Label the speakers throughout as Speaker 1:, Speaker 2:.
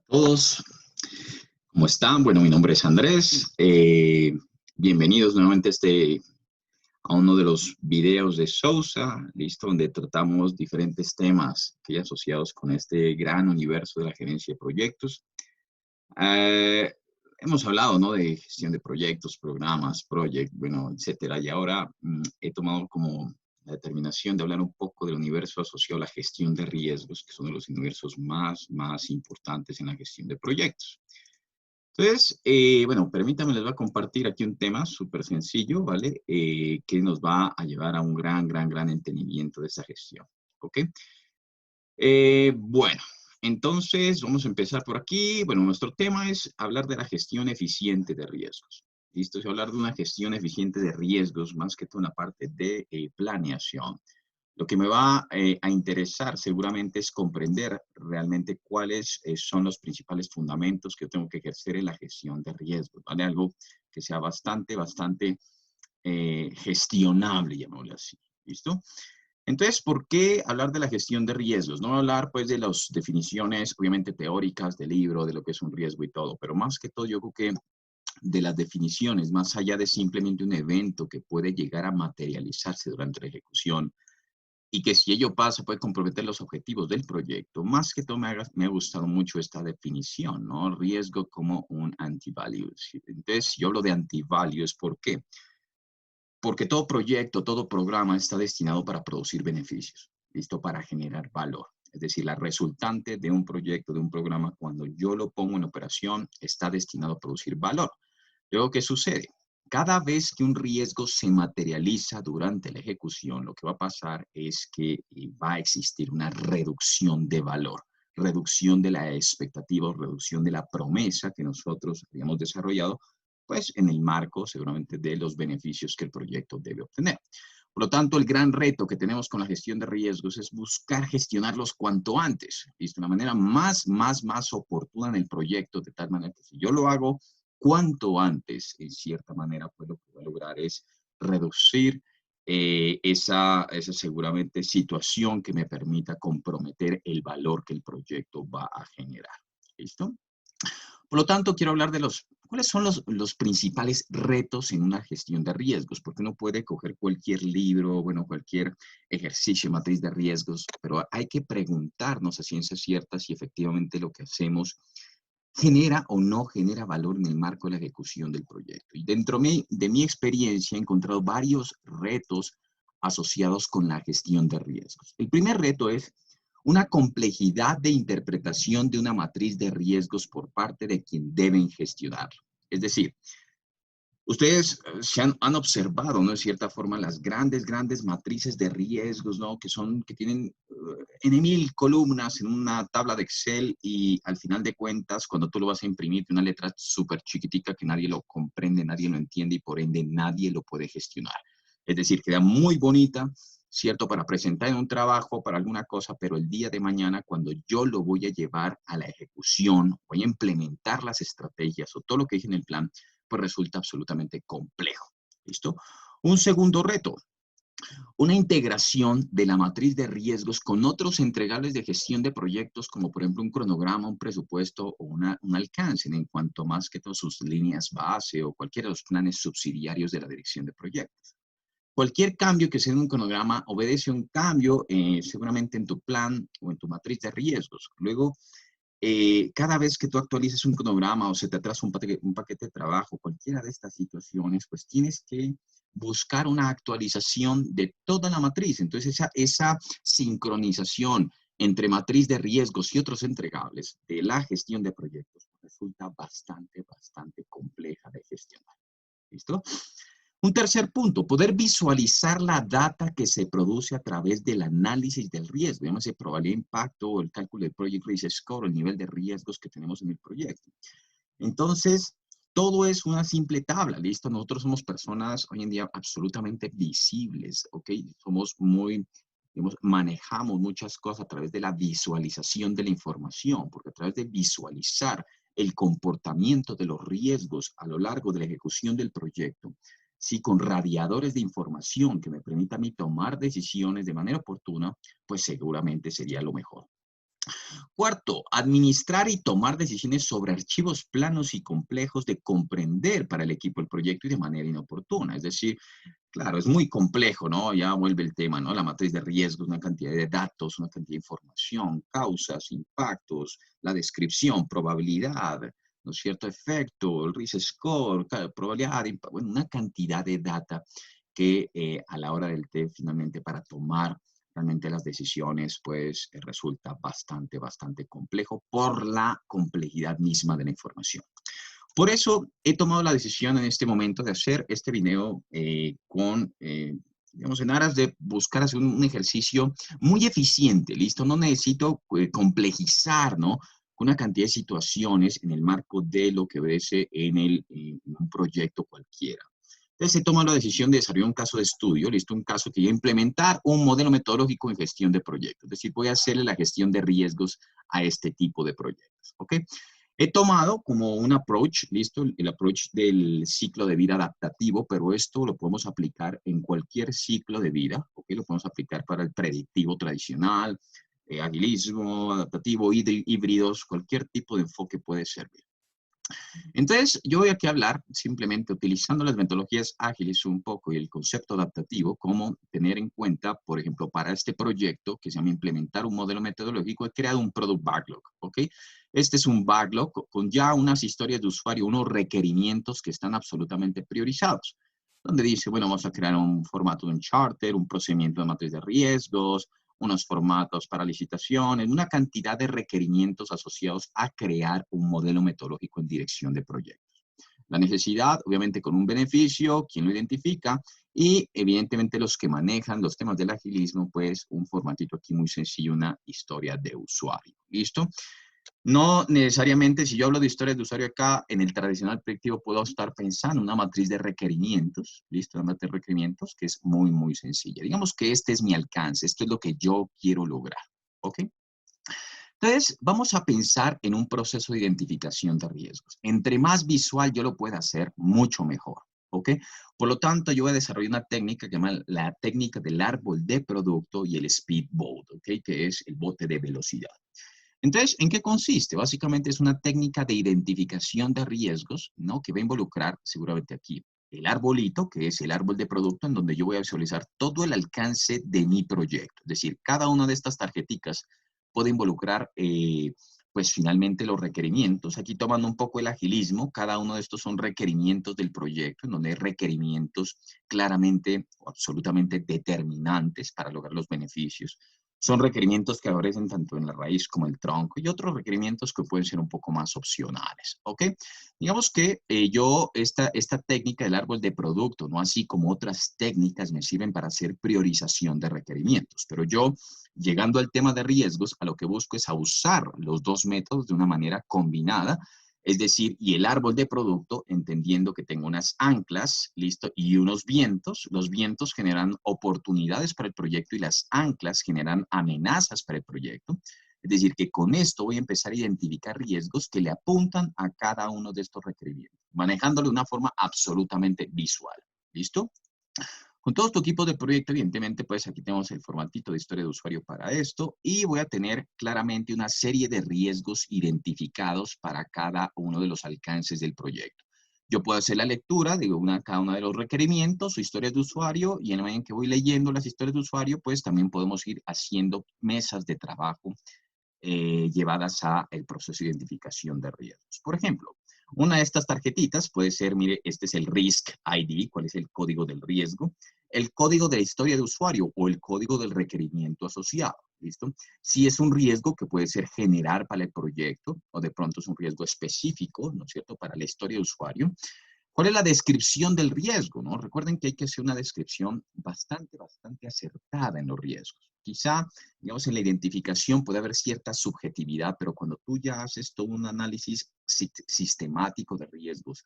Speaker 1: Todos, ¿cómo están? Bueno, mi nombre es Andrés. Bienvenidos nuevamente a uno de los videos de Sousa, listo, donde tratamos diferentes temas que hay asociados con este gran universo de la gerencia de proyectos. Eh, Hemos hablado, ¿no?, de gestión de proyectos, programas, bueno, etcétera. Y ahora he tomado como la determinación de hablar un poco del universo asociado a la gestión de riesgos, que son de los universos más importantes en la gestión de proyectos. Entonces, bueno, permítanme, les voy a compartir aquí un tema súper sencillo, ¿vale? Que nos va a llevar a un gran entendimiento de esa gestión, ¿ok? Bueno, entonces vamos a empezar por aquí. Bueno, nuestro tema es hablar de la gestión eficiente de riesgos. Listo, es hablar de una gestión eficiente de riesgos, más que toda una parte de planeación. Lo que me va a interesar seguramente es comprender realmente cuáles son los principales fundamentos que yo tengo que ejercer en la gestión de riesgos, ¿vale? Algo que sea bastante gestionable, llamémoslo así, ¿listo? Entonces, ¿por qué hablar de la gestión de riesgos? No voy a hablar, pues, de las definiciones, obviamente, teóricas del libro, de lo que es un riesgo y todo, pero más que todo, yo creo que de las definiciones, más allá de simplemente un evento que puede llegar a materializarse durante la ejecución, y que si ello pasa puede comprometer los objetivos del proyecto. Más que todo me ha gustado mucho esta definición, ¿no? Riesgo como un anti-value. Entonces, si yo hablo de anti-value, ¿es por qué? Porque todo proyecto, todo programa está destinado para producir beneficios, ¿listo? Para generar valor. Es decir, la resultante de un proyecto, de un programa, cuando yo lo pongo en operación, está destinado a producir valor. Luego, ¿qué sucede? Cada vez que un riesgo se materializa durante la ejecución, lo que va a pasar es que va a existir una reducción de valor, reducción de la expectativa, reducción de la promesa que nosotros habíamos desarrollado, pues en el marco seguramente de los beneficios que el proyecto debe obtener. Por lo tanto, el gran reto que tenemos con la gestión de riesgos es buscar gestionarlos cuanto antes, ¿listo? De una manera más oportuna en el proyecto, de tal manera que si yo lo hago cuanto antes, en cierta manera, pues lo que voy a lograr es reducir esa seguramente situación que me permita comprometer el valor que el proyecto va a generar. ¿Listo? Por lo tanto, quiero hablar de cuáles son los principales retos en una gestión de riesgos, porque uno puede coger cualquier libro, bueno, cualquier ejercicio, matriz de riesgos, pero hay que preguntarnos a ciencia cierta si efectivamente lo que hacemos genera o no genera valor en el marco de la ejecución del proyecto. Y dentro de mi experiencia he encontrado varios retos asociados con la gestión de riesgos. El primer reto es una complejidad de interpretación de una matriz de riesgos por parte de quien deben gestionarlo. Es decir, ustedes han observado, ¿no?, de cierta forma, las grandes matrices de riesgos, ¿no?, que tienen en 1000 columnas en una tabla de Excel y al final de cuentas, cuando tú lo vas a imprimir, de una letra súper chiquitica que nadie lo comprende, nadie lo entiende y por ende nadie lo puede gestionar. Es decir, queda muy bonita, ¿cierto?, para presentar en un trabajo, para alguna cosa, pero el día de mañana, cuando yo lo voy a llevar a la ejecución, voy a implementar las estrategias o todo lo que dije en el plan, pues resulta absolutamente complejo. ¿Listo? Un segundo reto, una integración de la matriz de riesgos con otros entregables de gestión de proyectos, como por ejemplo un cronograma, un presupuesto o un alcance, en cuanto más que todas sus líneas base o cualquiera de los planes subsidiarios de la dirección de proyectos. Cualquier cambio que sea en un cronograma obedece a un cambio seguramente en tu plan o en tu matriz de riesgos. Luego, cada vez que tú actualices un cronograma o se te atrasa un paquete de trabajo, cualquiera de estas situaciones, pues tienes que buscar una actualización de toda la matriz. Entonces, esa sincronización entre matriz de riesgos y otros entregables de la gestión de proyectos resulta bastante compleja de gestionar. ¿Listo? Un tercer punto, poder visualizar la data que se produce a través del análisis del riesgo, llámese probabilidad de impacto o el cálculo del Project Risk Score, el nivel de riesgos que tenemos en el proyecto. Entonces, todo es una simple tabla, ¿listo? Nosotros somos personas hoy en día absolutamente visibles, ¿ok? Somos digamos, manejamos muchas cosas a través de la visualización de la información, porque a través de visualizar el comportamiento de los riesgos a lo largo de la ejecución del proyecto, sí, con radiadores de información que me permitan a mí tomar decisiones de manera oportuna, pues seguramente sería lo mejor. Cuarto, administrar y tomar decisiones sobre archivos planos y complejos de comprender para el equipo el proyecto y de manera inoportuna. Es decir, claro, es muy complejo, ¿no? Ya vuelve el tema, ¿no? La matriz de riesgos, una cantidad de datos, una cantidad de información, causas, impactos, la descripción, probabilidad, ¿no es cierto? Efecto, el risk score, probabilidad, bueno, una cantidad de data que a la hora del té, finalmente, para tomar realmente las decisiones, pues resulta bastante complejo por la complejidad misma de la información. Por eso he tomado la decisión en este momento de hacer este video digamos, en aras de buscar hacer un ejercicio muy eficiente, ¿listo? No necesito complejizar, ¿no? Una cantidad de situaciones en el marco de lo que obedece en un proyecto cualquiera. Entonces he tomado la decisión de desarrollar un caso de estudio, listo, un caso que voy a implementar un modelo metodológico en gestión de proyectos. Es decir, voy a hacerle la gestión de riesgos a este tipo de proyectos, ¿ok? He tomado como un approach, listo, el approach del ciclo de vida adaptativo, pero esto lo podemos aplicar en cualquier ciclo de vida, ¿ok? Lo podemos aplicar para el predictivo tradicional, agilismo, adaptativo, híbridos, cualquier tipo de enfoque puede servir. Entonces, yo voy aquí a hablar simplemente utilizando las metodologías ágiles un poco y el concepto adaptativo, cómo tener en cuenta, por ejemplo, para este proyecto que se llama implementar un modelo metodológico, he creado un product backlog, ¿ok? Este es un backlog con ya unas historias de usuario, unos requerimientos que están absolutamente priorizados, donde dice, bueno, vamos a crear un formato de un charter, un procedimiento de matriz de riesgos, unos formatos para licitaciones, una cantidad de requerimientos asociados a crear un modelo metodológico en dirección de proyectos. La necesidad, obviamente, con un beneficio, quién lo identifica, y evidentemente los que manejan los temas del agilismo, pues un formatito aquí muy sencillo, una historia de usuario. ¿Listo? No necesariamente, si yo hablo de historias de usuario acá, en el tradicional predictivo puedo estar pensando en una matriz de requerimientos, ¿listo? Una matriz de requerimientos que es muy sencilla. Digamos que este es mi alcance, esto es lo que yo quiero lograr, ¿ok? Entonces, vamos a pensar en un proceso de identificación de riesgos. Entre más visual yo lo pueda hacer, mucho mejor, ¿ok? Por lo tanto, yo voy a desarrollar una técnica que se llama la técnica del árbol de producto y el speedboat, ¿ok? Que es el bote de velocidad. Entonces, ¿en qué consiste? Básicamente es una técnica de identificación de riesgos, ¿no? Que va a involucrar seguramente aquí el arbolito, que es el árbol de producto, en donde yo voy a visualizar todo el alcance de mi proyecto. Es decir, cada una de estas tarjeticas puede involucrar, pues finalmente los requerimientos. Aquí tomando un poco el agilismo, cada uno de estos son requerimientos del proyecto, en donde hay requerimientos claramente o absolutamente determinantes para lograr los beneficios. Son requerimientos que aparecen tanto en la raíz como en el tronco y otros requerimientos que pueden ser un poco más opcionales, ¿ok? Digamos que esta técnica del árbol de producto, ¿no? Así como otras técnicas me sirven para hacer priorización de requerimientos, pero yo, llegando al tema de riesgos, a lo que busco es a usar los dos métodos de una manera combinada, es decir, y el árbol de producto, entendiendo que tengo unas anclas, listo, y unos vientos. Los vientos generan oportunidades para el proyecto y las anclas generan amenazas para el proyecto. Es decir, que con esto voy a empezar a identificar riesgos que le apuntan a cada uno de estos requerimientos, manejándolo de una forma absolutamente visual. ¿Listo? Con todo tu equipo de proyecto, evidentemente, pues aquí tenemos el formatito de historia de usuario para esto y voy a tener claramente una serie de riesgos identificados para cada uno de los alcances del proyecto. Yo puedo hacer la lectura de cada uno de los requerimientos o historias de usuario y en la medida en que voy leyendo las historias de usuario, pues también podemos ir haciendo mesas de trabajo llevadas a el proceso de identificación de riesgos. Por ejemplo, una de estas tarjetitas puede ser, mire, este es el Risk ID, cuál es el código del riesgo, el código de la historia de usuario o el código del requerimiento asociado, ¿listo? Si es un riesgo que puede ser generar para el proyecto o de pronto es un riesgo específico, ¿no es cierto?, para la historia de usuario. ¿Cuál es la descripción del riesgo? ¿No? Recuerden que hay que hacer una descripción bastante acertada en los riesgos. Quizá, digamos, en la identificación puede haber cierta subjetividad, pero cuando tú ya haces todo un análisis sistemático de riesgos,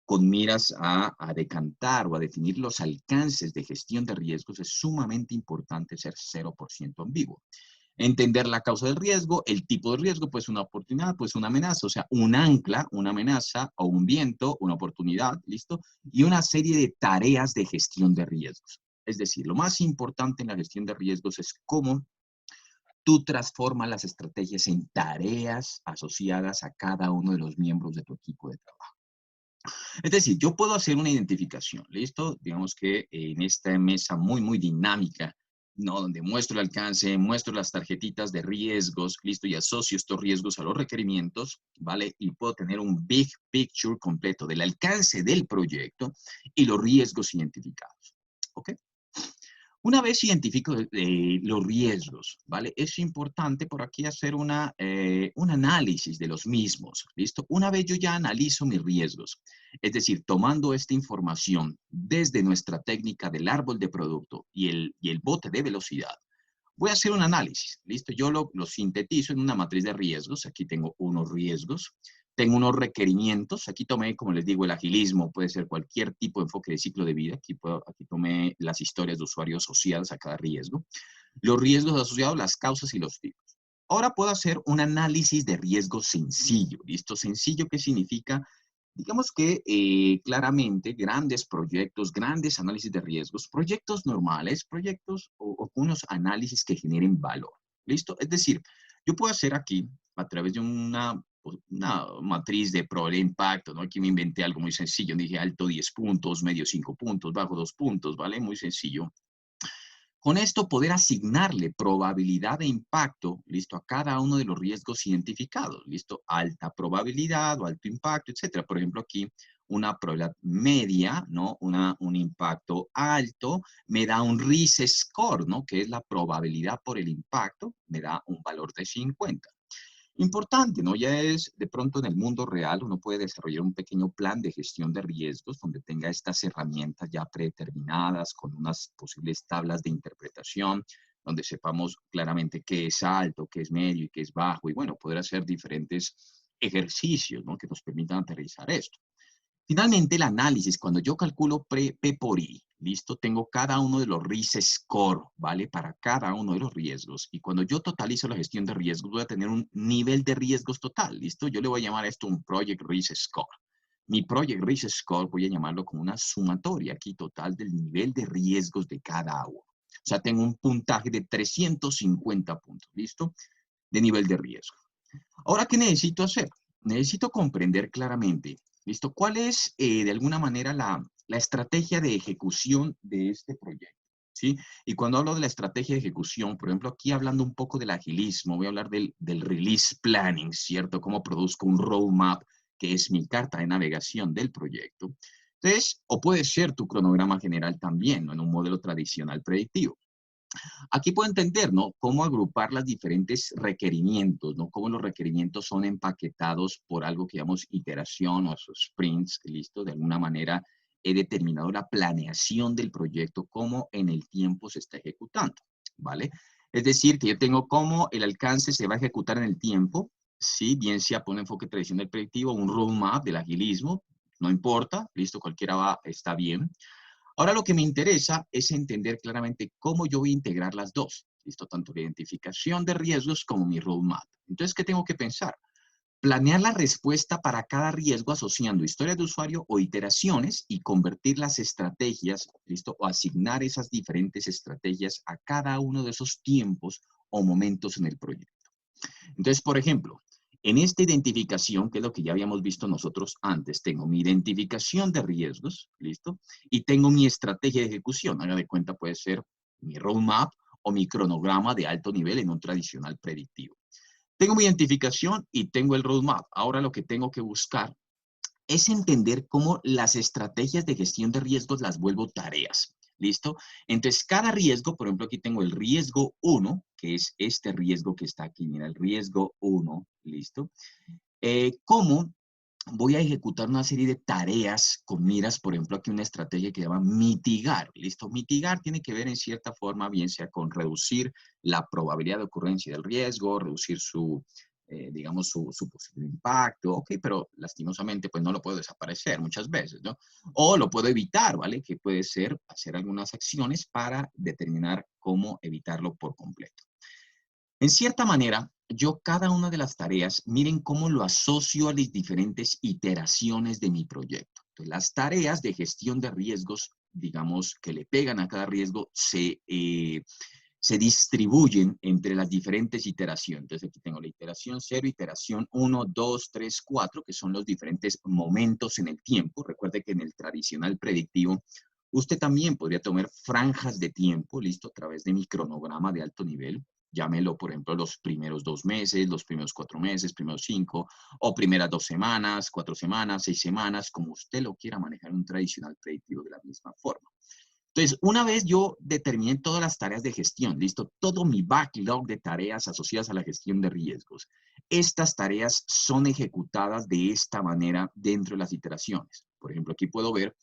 Speaker 1: con miras a decantar o a definir los alcances de gestión de riesgos, es sumamente importante ser 0% ambiguo. Entender la causa del riesgo, el tipo de riesgo, pues una oportunidad, pues una amenaza, o sea, un ancla, una amenaza o un viento, una oportunidad, ¿listo? Y una serie de tareas de gestión de riesgos. Es decir, lo más importante en la gestión de riesgos es cómo tú transformas las estrategias en tareas asociadas a cada uno de los miembros de tu equipo de trabajo. Es decir, yo puedo hacer una identificación, ¿listo? Digamos que en esta mesa muy dinámica, ¿no? Donde muestro el alcance, muestro las tarjetitas de riesgos, ¿listo? Y asocio estos riesgos a los requerimientos, ¿vale? Y puedo tener un big picture completo del alcance del proyecto y los riesgos identificados, ¿ok? Una vez identifico los riesgos, ¿vale? Es importante por aquí hacer un análisis de los mismos, ¿listo? Una vez yo ya analizo mis riesgos, es decir, tomando esta información desde nuestra técnica del árbol de producto y el bote de velocidad, voy a hacer un análisis, ¿listo? Yo lo sintetizo en una matriz de riesgos. Aquí tengo unos riesgos, tengo unos requerimientos. Aquí tomé, como les digo, el agilismo, puede ser cualquier tipo de enfoque de ciclo de vida. Aquí tomé las historias de usuarios asociadas a cada riesgo. Los riesgos asociados, las causas y los tipos. Ahora puedo hacer un análisis de riesgo sencillo, ¿listo? Sencillo, ¿qué significa? Digamos que claramente grandes proyectos, grandes análisis de riesgos, proyectos normales, proyectos o unos análisis que generen valor. ¿Listo? Es decir, yo puedo hacer aquí, a través de una matriz de probabilidad de impacto, ¿no? Aquí me inventé algo muy sencillo, dije alto 10 puntos, medio 5 puntos, bajo 2 puntos, ¿vale? Muy sencillo. Con esto poder asignarle probabilidad de impacto, listo, a cada uno de los riesgos identificados, listo, alta probabilidad o alto impacto, etcétera. Por ejemplo, aquí una probabilidad media, ¿no? Un impacto alto, me da un risk score, ¿no? Que es la probabilidad por el impacto, me da un valor de 50. Importante, ¿no? Ya es de pronto en el mundo real, uno puede desarrollar un pequeño plan de gestión de riesgos donde tenga estas herramientas ya predeterminadas con unas posibles tablas de interpretación, donde sepamos claramente qué es alto, qué es medio y qué es bajo, y bueno, poder hacer diferentes ejercicios, ¿no? Que nos permitan aterrizar esto. Finalmente, el análisis, cuando yo calculo P por I, ¿listo? Tengo cada uno de los risk score, ¿vale? Para cada uno de los riesgos. Y cuando yo totalizo la gestión de riesgos, voy a tener un nivel de riesgos total, ¿listo? Yo le voy a llamar a esto un Project Risk Score. Mi Project Risk Score voy a llamarlo como una sumatoria aquí total del nivel de riesgos de cada uno. O sea, tengo un puntaje de 350 puntos, ¿listo? De nivel de riesgo. Ahora, ¿qué necesito hacer? Necesito comprender claramente, ¿listo? ¿Cuál es, de alguna manera, la estrategia de ejecución de este proyecto? ¿Sí? Y cuando hablo de la estrategia de ejecución, por ejemplo, aquí hablando un poco del agilismo, voy a hablar del release planning, ¿cierto? Cómo produzco un roadmap, que es mi carta de navegación del proyecto. Entonces, o puede ser tu cronograma general también, ¿no? En un modelo tradicional predictivo. Aquí puedo entender, ¿no? Cómo agrupar los diferentes requerimientos, ¿no? Cómo los requerimientos son empaquetados por algo que llamamos iteración o esos sprints, listo. De alguna manera he determinado la planeación del proyecto, cómo en el tiempo se está ejecutando, ¿vale? Es decir, que yo tengo cómo el alcance se va a ejecutar en el tiempo, ¿sí? Bien sea por un enfoque tradicional predictivo, un roadmap del agilismo, no importa, listo, cualquiera va, está bien. Ahora lo que me interesa es entender claramente cómo yo voy a integrar las dos. ¿Listo? Tanto la identificación de riesgos como mi roadmap. Entonces, ¿qué tengo que pensar? Planear la respuesta para cada riesgo asociando historias de usuario o iteraciones y convertir las estrategias, ¿listo? O asignar esas diferentes estrategias a cada uno de esos tiempos o momentos en el proyecto. Entonces, por ejemplo, en esta identificación, que es lo que ya habíamos visto nosotros antes, tengo mi identificación de riesgos, ¿listo? Y tengo mi estrategia de ejecución. Haga de cuenta, puede ser mi roadmap o mi cronograma de alto nivel en un tradicional predictivo. Tengo mi identificación y tengo el roadmap. Ahora lo que tengo que buscar es entender cómo las estrategias de gestión de riesgos las vuelvo tareas. ¿Listo? Entonces, cada riesgo, por ejemplo, aquí tengo el riesgo 1, que es este riesgo que está aquí. Mira, el riesgo 1, ¿listo? ¿Cómo voy a ejecutar una serie de tareas con miras, por ejemplo, aquí una estrategia que se llama mitigar, ¿listo? Mitigar tiene que ver en cierta forma, bien sea con reducir la probabilidad de ocurrencia del riesgo, reducir digamos, su posible impacto, ok, pero lastimosamente pues no lo puedo desaparecer muchas veces, ¿no? O lo puedo evitar, ¿vale? Que puede ser hacer algunas acciones para determinar cómo evitarlo por completo. En cierta manera, yo cada una de las tareas, miren cómo lo asocio a las diferentes iteraciones de mi proyecto. Entonces, las tareas de gestión de riesgos, digamos, que le pegan a cada riesgo, se distribuyen entre las diferentes iteraciones. Entonces aquí tengo la iteración 0, iteración 1, 2, 3, 4, que son los diferentes momentos en el tiempo. Recuerde que en el tradicional predictivo, usted también podría tomar franjas de tiempo, listo, a través de mi cronograma de alto nivel. Llámelo, por ejemplo, los primeros 2 meses, los primeros 4 meses, primeros 5, o primeras 2 semanas, 4 semanas, 6 semanas, como usted lo quiera manejar en un tradicional predictivo de la misma forma. Entonces, una vez yo determiné todas las tareas de gestión, listo, todo mi backlog de tareas asociadas a la gestión de riesgos, estas tareas son ejecutadas de esta manera dentro de las iteraciones. Por ejemplo, aquí puedo ver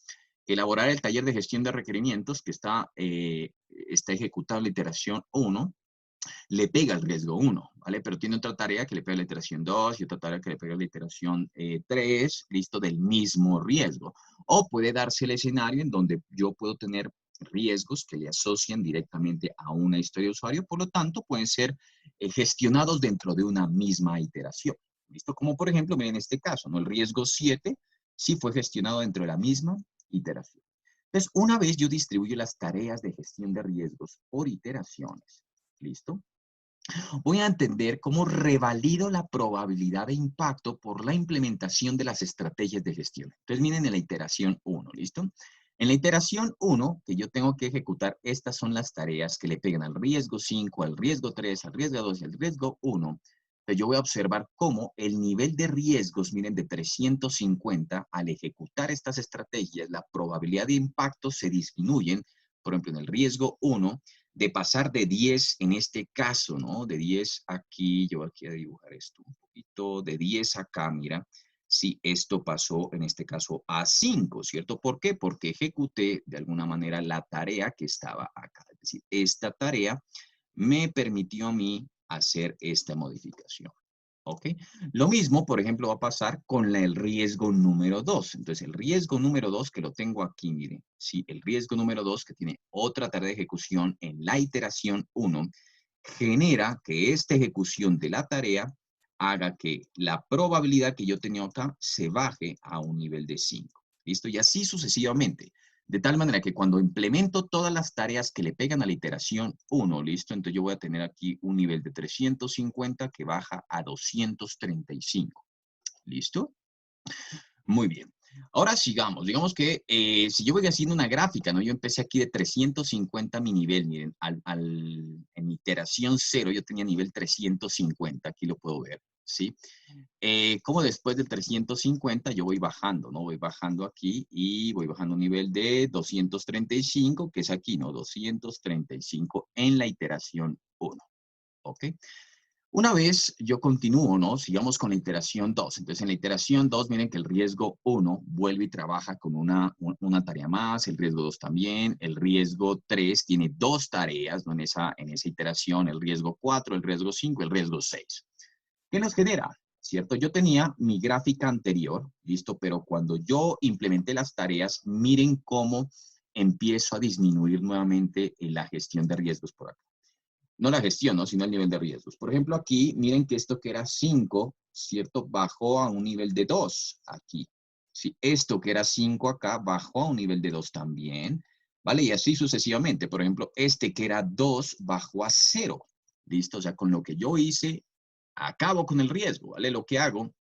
Speaker 1: elaborar el taller de gestión de requerimientos que está ejecutado en la iteración 1, le pega el riesgo 1, ¿vale? Pero tiene otra tarea que le pega la iteración 2 y otra tarea que le pega la iteración 3, listo, del mismo riesgo. O puede darse el escenario en donde yo puedo tener riesgos que le asocian directamente a una historia de usuario, por lo tanto, pueden ser gestionados dentro de una misma iteración, ¿listo? Como por ejemplo, miren este caso, ¿no? El riesgo 7 sí fue gestionado dentro de la misma iteración. Entonces, una vez yo distribuyo las tareas de gestión de riesgos por iteraciones, ¿listo? Voy a entender cómo revalido la probabilidad de impacto por la implementación de las estrategias de gestión. Entonces, miren en la iteración 1, ¿listo? En la iteración 1, que yo tengo que ejecutar, estas son las tareas que le pegan al riesgo 5, al riesgo 3, al riesgo 2 y al riesgo 1. Entonces, yo voy a observar cómo el nivel de riesgos, miren, de 350, al ejecutar estas estrategias, la probabilidad de impacto se disminuyen. Por ejemplo, en el riesgo 1, de pasar de 10 en este caso, ¿no? De 10 aquí, yo aquí a dibujar esto un poquito, de 10 acá, mira, si esto pasó en este caso a 5, ¿cierto? ¿Por qué? Porque ejecuté de alguna manera la tarea que estaba acá. Es decir, esta tarea me permitió a mí hacer esta modificación. ¿Ok? Lo mismo, por ejemplo, va a pasar con el riesgo número 2. Entonces, el riesgo número 2 que lo tengo aquí, miren, sí, el riesgo número 2 que tiene otra tarea de ejecución en la iteración 1, genera que esta ejecución de la tarea haga que la probabilidad que yo tenía acá se baje a un nivel de 5. ¿Listo? Y así sucesivamente. De tal manera que cuando implemento todas las tareas que le pegan a la iteración 1, ¿listo? Entonces yo voy a tener aquí un nivel de 350 que baja a 235. ¿Listo? Muy bien. Ahora sigamos. Digamos que si yo voy haciendo una gráfica, ¿no? Yo empecé aquí de 350 mi nivel. Miren, en iteración 0 yo tenía nivel 350. Aquí lo puedo ver, ¿sí? Como después del 350 yo voy bajando, ¿no? Voy bajando aquí y voy bajando un nivel de 235, que es aquí, ¿no? 235 en la iteración 1, ¿ok? Una vez yo continúo, ¿no? Sigamos con la iteración 2. Entonces, en la iteración 2, miren que el riesgo 1 vuelve y trabaja con una tarea más, el riesgo 2 también, el riesgo 3 tiene 2 tareas, ¿no? En esa iteración, el riesgo 4, el riesgo 5, el riesgo 6. ¿Qué nos genera? ¿Cierto? Yo tenía mi gráfica anterior, ¿listo? Pero cuando yo implementé las tareas, miren cómo empiezo a disminuir nuevamente la gestión de riesgos por acá. No la gestión, ¿no? Sino el nivel de riesgos. Por ejemplo, aquí, miren que esto que era 5, ¿cierto? Bajó a un nivel de 2 aquí. Sí, esto que era 5 acá bajó a un nivel de 2 también, ¿vale? Y así sucesivamente. Por ejemplo, este que era 2 bajó a 0. ¿Listo? O sea, con lo que yo hice, acabo con el riesgo, ¿vale? Lo que hago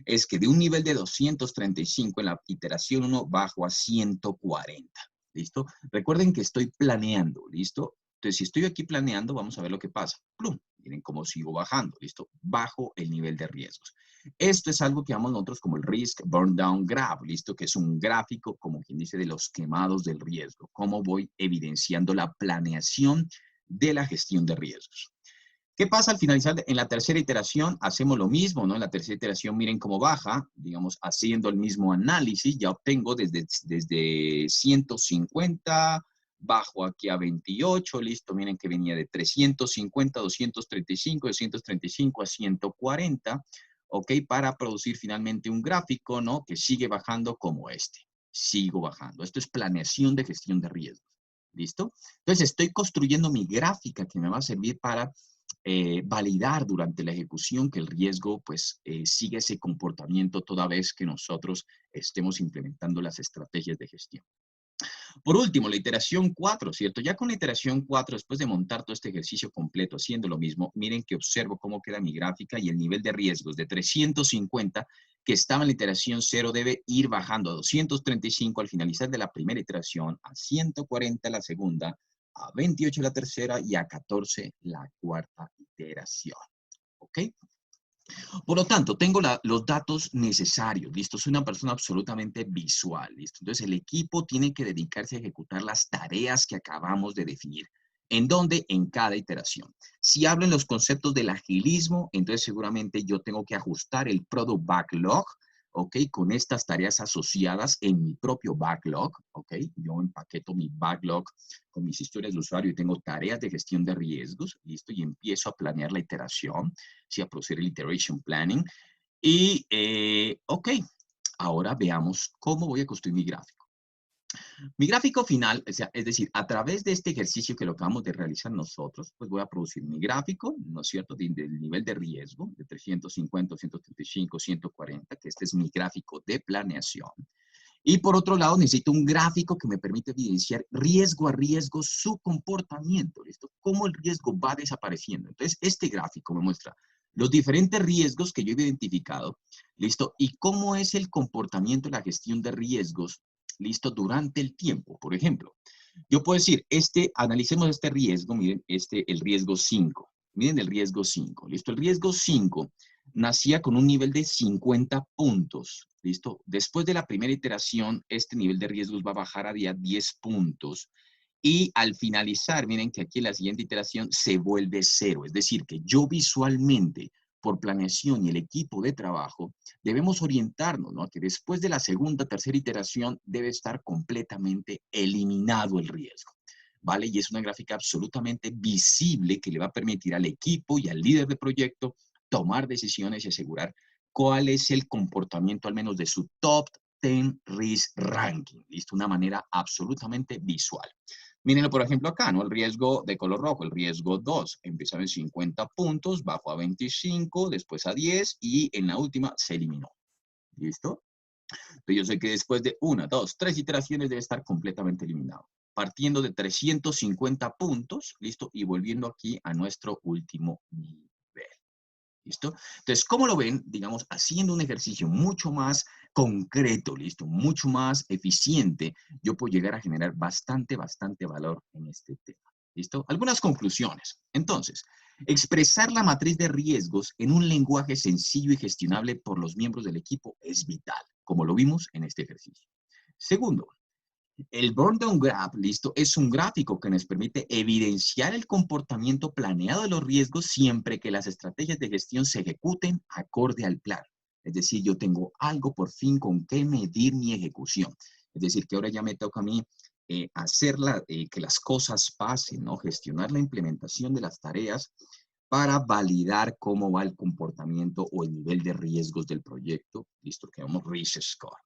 Speaker 1: es que de un nivel de 235 en la iteración 1 bajo a 140, ¿listo? Recuerden que estoy planeando, ¿listo? Entonces, si estoy aquí planeando, vamos a ver lo que pasa. ¡Plum! Miren cómo sigo bajando, ¿listo? Bajo el nivel de riesgos. Esto es algo que llamamos nosotros como el Risk Burn Down Graph, ¿listo? Que es un gráfico, como quien dice, de los quemados del riesgo. Cómo voy evidenciando la planeación de la gestión de riesgos. ¿Qué pasa al finalizar? En la tercera iteración hacemos lo mismo, ¿no? En la tercera iteración miren cómo baja, digamos, haciendo el mismo análisis, ya obtengo desde 150, bajo aquí a 28, listo, miren que venía de 350, 235, 235 a 140, ¿ok? Para producir finalmente un gráfico, ¿no? Que sigue bajando como este. Sigo bajando. Esto es planeación de gestión de riesgos, ¿listo? Entonces estoy construyendo mi gráfica que me va a servir para validar durante la ejecución que el riesgo pues sigue ese comportamiento toda vez que nosotros estemos implementando las estrategias de gestión. Por último, la iteración 4, ¿cierto? Ya con la iteración 4, después de montar todo este ejercicio completo haciendo lo mismo, miren que observo cómo queda mi gráfica y el nivel de riesgos de 350 que estaba en la iteración 0 debe ir bajando a 235 al finalizar de la primera iteración, a 140 la segunda, a 28 la tercera y a 14 la cuarta iteración. ¿Ok? Por lo tanto, tengo los datos necesarios, ¿listo? Soy una persona absolutamente visual, ¿listo? Entonces, el equipo tiene que dedicarse a ejecutar las tareas que acabamos de definir. ¿En dónde? En cada iteración. Si hablo en los conceptos del agilismo, entonces seguramente yo tengo que ajustar el product backlog, ¿ok? Con estas tareas asociadas en mi propio backlog, ¿ok? Yo empaqueto mi backlog con mis historias de usuario y tengo tareas de gestión de riesgos, ¿listo? Y empiezo a planear la iteración, ¿sí? A proceder el iteration planning. Y, ok, ahora veamos cómo voy a construir mi gráfico. Mi gráfico final, o sea, es decir, a través de este ejercicio que lo acabamos de realizar nosotros, pues voy a producir mi gráfico, ¿no es cierto?, del nivel de riesgo, de 350, 135, 140, que este es mi gráfico de planeación. Y por otro lado, necesito un gráfico que me permite evidenciar riesgo a riesgo su comportamiento, ¿listo? Cómo el riesgo va desapareciendo. Entonces, este gráfico me muestra los diferentes riesgos que yo he identificado, ¿listo? Y cómo es el comportamiento de la gestión de riesgos, ¿listo? Durante el tiempo. Por ejemplo, yo puedo decir, analicemos este riesgo, miren, el riesgo 5. Miren el riesgo 5, ¿listo? El riesgo 5 nacía con un nivel de 50 puntos, ¿listo? Después de la primera iteración, este nivel de riesgos va a bajar a 10 puntos. Y al finalizar, miren que aquí en la siguiente iteración se vuelve 0. Es decir, que yo visualmente, por planeación y el equipo de trabajo, debemos orientarnos, ¿no? Que después de la segunda, tercera iteración debe estar completamente eliminado el riesgo, ¿vale? Y es una gráfica absolutamente visible que le va a permitir al equipo y al líder de proyecto tomar decisiones y asegurar cuál es el comportamiento al menos de su top 10 risk ranking, ¿listo? Una manera absolutamente visual. Mírenlo, por ejemplo, acá, ¿no? El riesgo de color rojo, el riesgo 2, empezó en 50 puntos, bajó a 25, después a 10 y en la última se eliminó. ¿Listo? Entonces yo sé que después de 1, 2, 3 iteraciones debe estar completamente eliminado. Partiendo de 350 puntos, ¿listo? Y volviendo aquí a nuestro último nivel. ¿Listo? Entonces, ¿cómo lo ven? Digamos, haciendo un ejercicio mucho más concreto, ¿listo? Mucho más eficiente, yo puedo llegar a generar bastante valor en este tema. ¿Listo? Algunas conclusiones. Entonces, expresar la matriz de riesgos en un lenguaje sencillo y gestionable por los miembros del equipo es vital, como lo vimos en este ejercicio. Segundo, el burn down graph, listo, es un gráfico que nos permite evidenciar el comportamiento planeado de los riesgos siempre que las estrategias de gestión se ejecuten acorde al plan. Es decir, yo tengo algo por fin con qué medir mi ejecución. Es decir, que ahora ya me toca a mí que las cosas pasen, ¿no? Gestionar la implementación de las tareas para validar cómo va el comportamiento o el nivel de riesgos del proyecto. Listo, que llamamos risk score.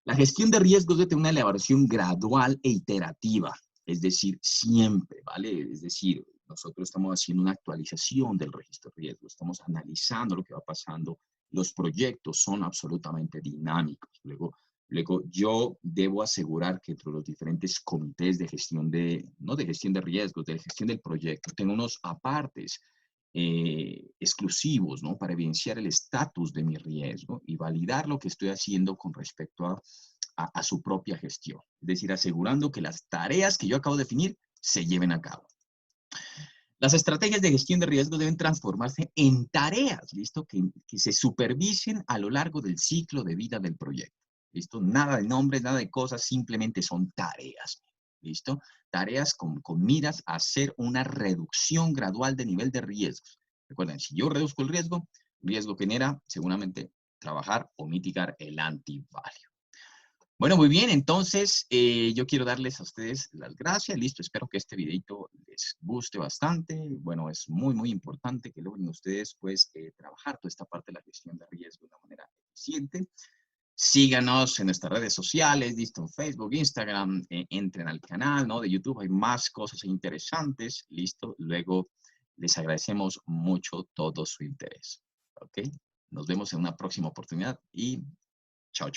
Speaker 1: La gestión de riesgos debe tener una elaboración gradual e iterativa, es decir, siempre, ¿vale? Es decir, nosotros estamos haciendo una actualización del registro de riesgos, estamos analizando lo que va pasando, los proyectos son absolutamente dinámicos. Luego yo debo asegurar que entre los diferentes comités de gestión no de gestión de riesgos, de gestión del proyecto, tengo unos apartes exclusivos, ¿no? Para evidenciar el estatus de mi riesgo y validar lo que estoy haciendo con respecto a su propia gestión. Es decir, asegurando que las tareas que yo acabo de definir se lleven a cabo. Las estrategias de gestión de riesgos deben transformarse en tareas, ¿listo? Que se supervisen a lo largo del ciclo de vida del proyecto, ¿listo? Nada de nombres, nada de cosas, simplemente son tareas, ¿listo? Tareas con miras a hacer una reducción gradual de nivel de riesgos. Recuerden, si yo reduzco el riesgo genera seguramente trabajar o mitigar el antivalue. Bueno, muy bien, entonces yo quiero darles a ustedes las gracias, listo, espero que este videito les guste bastante, bueno, es muy importante que logren ustedes pues trabajar toda esta parte de la gestión de riesgo de una manera eficiente. Síganos en nuestras redes sociales, listo, en Facebook, Instagram, entren al canal, ¿no? De YouTube, hay más cosas interesantes, listo, luego les agradecemos mucho todo su interés, ¿ok? Nos vemos en una próxima oportunidad y chao.